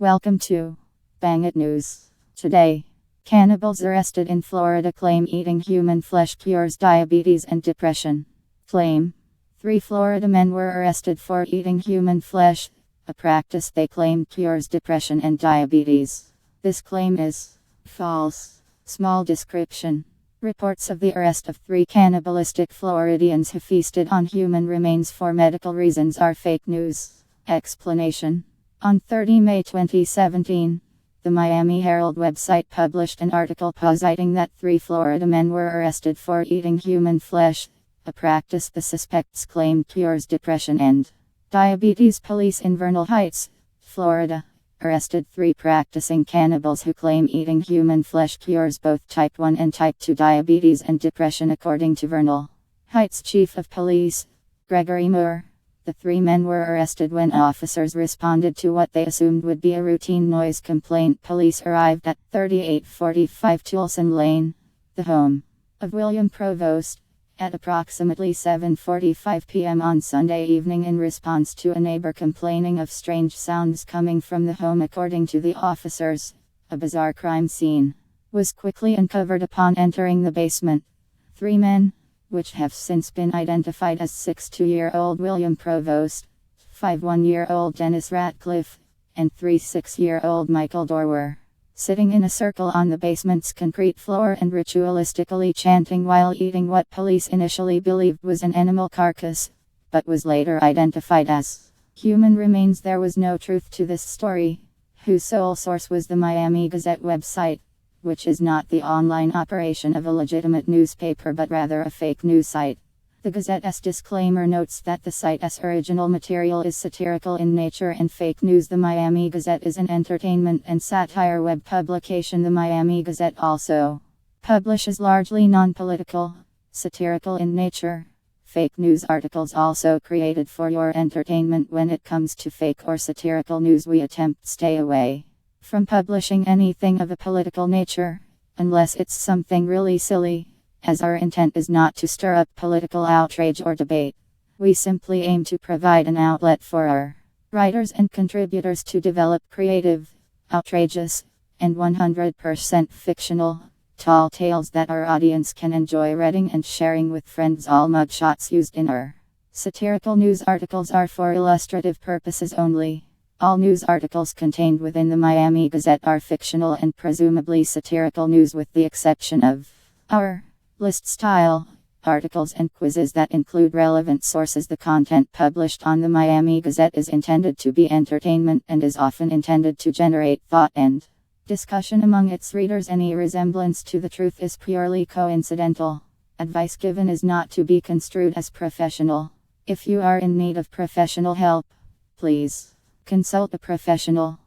Welcome to Bang It News. Today, cannibals arrested in Florida claim eating human flesh cures diabetes and depression. Claim: 3 Florida men were arrested for eating human flesh, a practice they claim cures depression and diabetes. This claim is false. Small description. Reports of the arrest of 3 cannibalistic Floridians who feasted on human remains for medical reasons are fake news. Explanation: on 30 May 2017, the Miami Herald website published an article positing that 3 Florida men were arrested for eating human flesh, a practice the suspects claimed cures depression and diabetes. Police in Vernal Heights, Florida, arrested 3 practicing cannibals who claim eating human flesh cures both type 1 and type 2 diabetes and depression, according to Vernal Heights Chief of Police, Gregory Moore. The 3 men were arrested when officers responded to what they assumed would be a routine noise complaint. Police arrived at 3845 Toulson Lane, the home of William Provost, at approximately 7:45 p.m. on Sunday evening in response to a neighbor complaining of strange sounds coming from the home. According to the officers, a bizarre crime scene was quickly uncovered upon entering the basement. 3 men, which have since been identified as 62-year-old William Provost, 51-year-old Dennis Ratcliffe, and 36-year-old Michael Dorr, were sitting in a circle on the basement's concrete floor and ritualistically chanting while eating what police initially believed was an animal carcass, but was later identified as human remains. There was no truth to this story, whose sole source was the Miami Gazette website, which is not the online operation of a legitimate newspaper but rather a fake news site. The Gazette's disclaimer notes that the site's original material is satirical in nature and fake news. The Miami Gazette is an entertainment and satire web publication. The Miami Gazette also publishes largely non-political, satirical in nature, fake news articles also created for your entertainment. When it comes to fake or satirical news, we attempt to stay away from publishing anything of a political nature, unless it's something really silly, as our intent is not to stir up political outrage or debate. We simply aim to provide an outlet for our writers and contributors to develop creative, outrageous, and 100% fictional, tall tales that our audience can enjoy reading and sharing with friends. All mugshots used in our satirical news articles are for illustrative purposes only. All news articles contained within the Miami Gazette are fictional and presumably satirical news, with the exception of our list-style articles and quizzes that include relevant sources. The content published on the Miami Gazette is intended to be entertainment and is often intended to generate thought and discussion among its readers. Any resemblance to the truth is purely coincidental. Advice given is not to be construed as professional. If you are in need of professional help, please consult a professional.